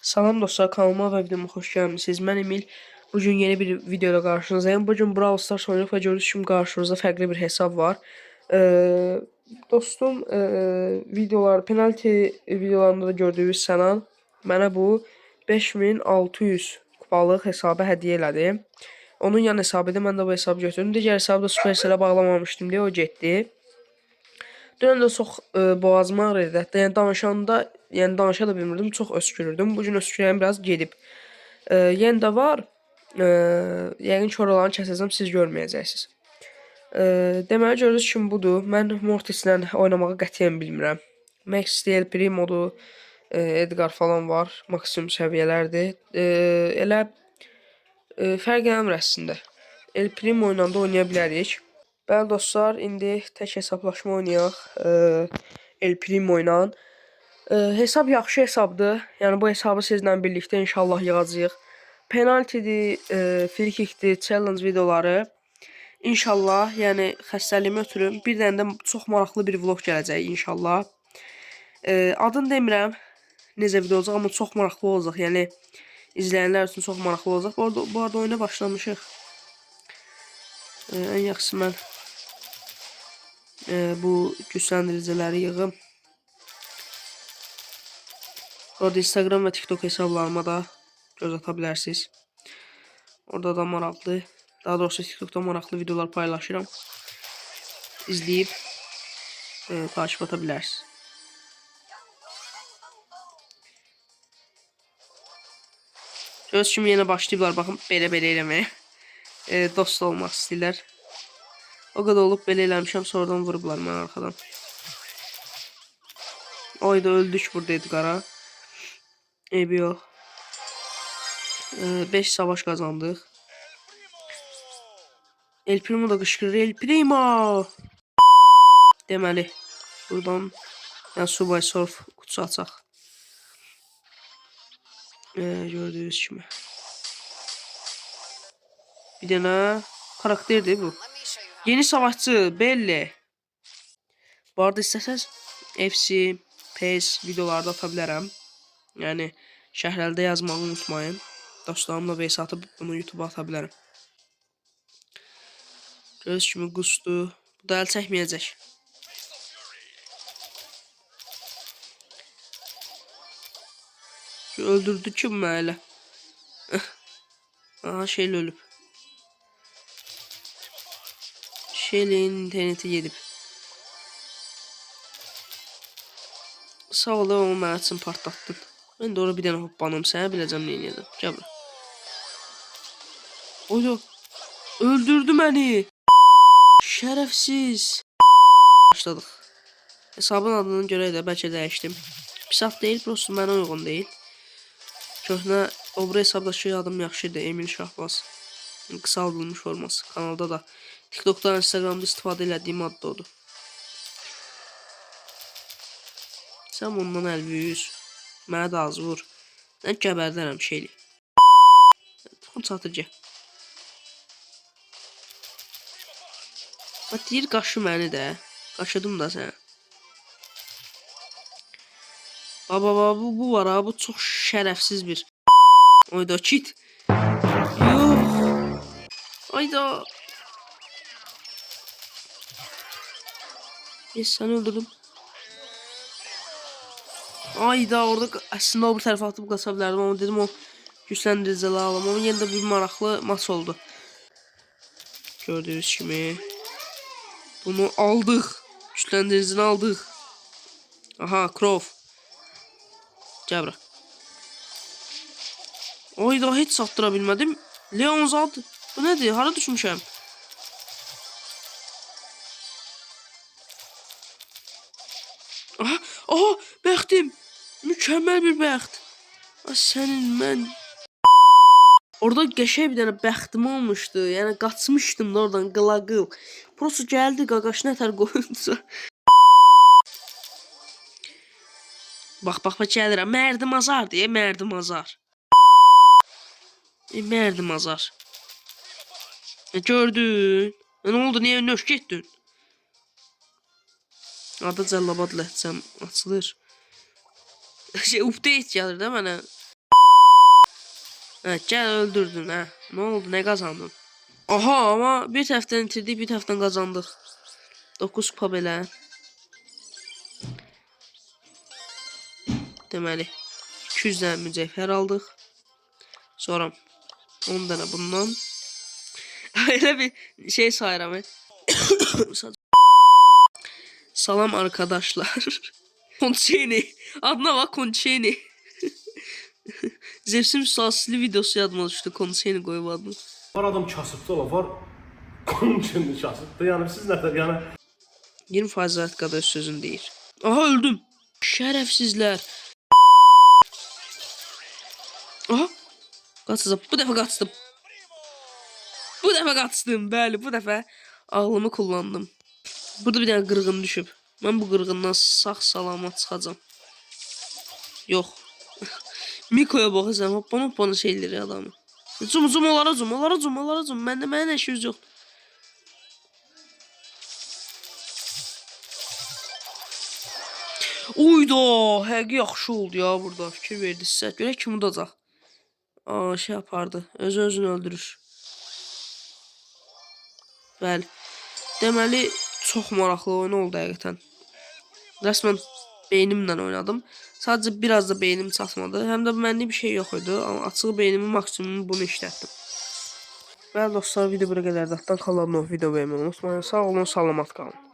Salam dostlar, kanalıma və videoma xoş gəlmisiniz. Mən Emil. Bugün yeni bir videoda qarşınızdayım. Bugün Brawl Stars oynayıb və gördüyünüz kimi qarşınızda fərqli bir hesab var. Dostum, penalti videolarında da gördüyünüz Sənan mənə bu 5600 kupalıq hesabı hədiyyə elədi. Onun yan hesabı idi, mən də bu hesabı götürdüm. Digər hesabı da Supercell'ə bağlamamışdım deyə o getdi. Dünən də çox boğazım ağrıyırdı. Hətta danışa da bilmirdim, çox öskürürdüm. Bugün öskürəyim biraz gedib. Yenə də var. Yəqin ki oralarını kəsəcəm, siz görməyəcəksiniz. Deməli gördüyünüz kimi budur. Mən Mortislə oynamağı qətiyyən bilmirəm. Max DL Primo'dur. Edgar falan var. Maksimum səviyyələrdir. Elə fərq eləmir əslində. El Primo ilə də oynaya bilərik. Bəli dostlar, indi tək hesablaşma oynayaq El Primo ilə. Hesab yaxşı hesabdır. Yəni bu hesabı sizlə birlikdə inşallah yığacağıq. Penaltidir, free kickdir, challenge videoları. İnşallah, yəni xəstəliyimi ötürüm. Bir dənə də çox maraqlı bir vlog gələcək inşallah. Adını demirəm necə video olacaq, amma çox maraqlı olacaq. Yəni izləyənlər üçün çox maraqlı olacaq. Bu arada oyuna başlamışıq. Ən yaxşısı mən bu gücləndiriciləri yığım. Orada Instagram və TikTok hesablarıma da göz ata bilərsiniz. Orada da maraqlı, daha doğrusu TikTokda maraqlı videolar paylaşıram. İzləyib takip ata bilərsiniz. Göz kimi yenə başlayıblar, baxın, belə eləməyə. Dost olmaq istəyirlər. O qədər olub belə eləmişəm, sonradan vurublar mən arxadan. Oyda öldük burada Edgar'a. Eybi yox. 5 savaş qazandıq. El Primo da qışqırır. El Primo! Deməli, buradan Subway Surf kutusu açaq. Gördüyünüz kimi. Bir dənə karakterdir bu. Yeni savaşçı belli. Bu arada istəsəz FC, PES videolarda ata bilərəm. Yəni şərhlərdə yazmağı unutmayın. Dostlarımla VS atıb bunu YouTube'a ata bilərəm. Göz kimi qusdu. Bu da əl çəkməyəcək. Öldürdü ki bu mənə elə. Aha, şeylə ölüb. Şeyləyin interneti gedib. Sağ ol, onu mənə üçün partlatdın. Mən də orada bir dənə hoppanım, sənə biləcəm nə edəcəm. Gəl bura. Oyda, öldürdü məni. Şərəfsiz. Başladıq. Hesabın adını görə də bəlkə dəyişdim. Pis ad deyil, prosto mənə uyğun deyil. Köhnə, o bura hesabdakı adım yaxşıdır, Emil Şahbaz. Qısaldılmış forması. Kanalda da, TikTok'da, Instagram'da istifadə elədiyim ad da odur. Sən bundan əlvüyüz. Mənə də az vur. Mən gəbərdərəm şeyli. Tuxun çatır gəl. Bax deyir qaşı məni də. Qaşıdım da sənə. Baba bu var ha, bu çox şərəfsiz bir. Oyda kit. Yox. Ayda. Yes, səni öldürdüm. Ayda, orada əslində o bir tərəfə atıb qaça bilərdim, amma dedim o gücləndiriciləri alam. Amma yenə də bir maraqlı maç oldu. Gördüyünüz kimi. Bunu aldıq. Gücləndiricini aldıq. Aha, Crow. Gəl bura. Ayda, heç satdıra bilmədim. Leonzad. Bu nədir? Hara düşmüşəm? Aha, bəxtim. Mükəmməl bir bəxt. Sənin mən. Orada qəşəng bir dənə bəxtim olmuşdu. Yəni qaçmışdım da oradan qılaqıl. Prosto gəldi qaqaş nətər qoyunca. Bax gəlirəm. Mərdim azar deyə, mərdim azar. Mərdim azar. Gördün. Nə oldu? Niyə nöş getdin? Adı Cəllabad ləhcəm açılır. Update gəlir də mənə. Hə, gəl öldürdün hə. Nə oldu? Nə qazandın? Aha, amma bir tərəfdən itirdik, bir tərəfdən qazandıq. 9 kupa belə. Deməli 200 dənə mücevher aldıq. Sonra 10 dənə bundan. Elə bir şey sayıram. Salam arkadaşlar. Konçeni. Adına bak Konçeni. Zevsim sasili videosu yadıma düşdü. Konçeni qoyub adını. Var adam kasıbdı ola, var Konçeni kasıbdı. Yəni siz nə yəni 20% zatkada öz sözünü deyir. Aha öldüm. Şərəfsizlər. Aha. Qaçacağım. Bu dəfə qaçdım. Bu dəfə qaçdım. Bəli, bu dəfə ağlımı kullandım. Burada bir dənə qırğın düşüb. Mən bu qırğından sağ salamat çıxacağam. Yox. Miko'ya baxacağım. Hoppana şeyləri adamı. Zum onlara zum. Məndə işiniz yoxdur. Uyda, həqiqi yaxşı oldu ya burada. Fikir verdi sizə. Görək kim udacaq. Aa, şey yapardı. Özünü öldürür. Bəli. Deməli, çox maraqlı oyun oldu həqiqətən. Resmen beynimlə oynadım. Sadəcə biraz da beynim çatmadı. Həm də mənlik bir şey yox idi. Amma açıq beynimin maksimumu bunu işlətdim. Bəli dostlar, video bura qədərdir. Altdan kalan video beğenmeyi unutmayın. Sağ olun, salamat qalın.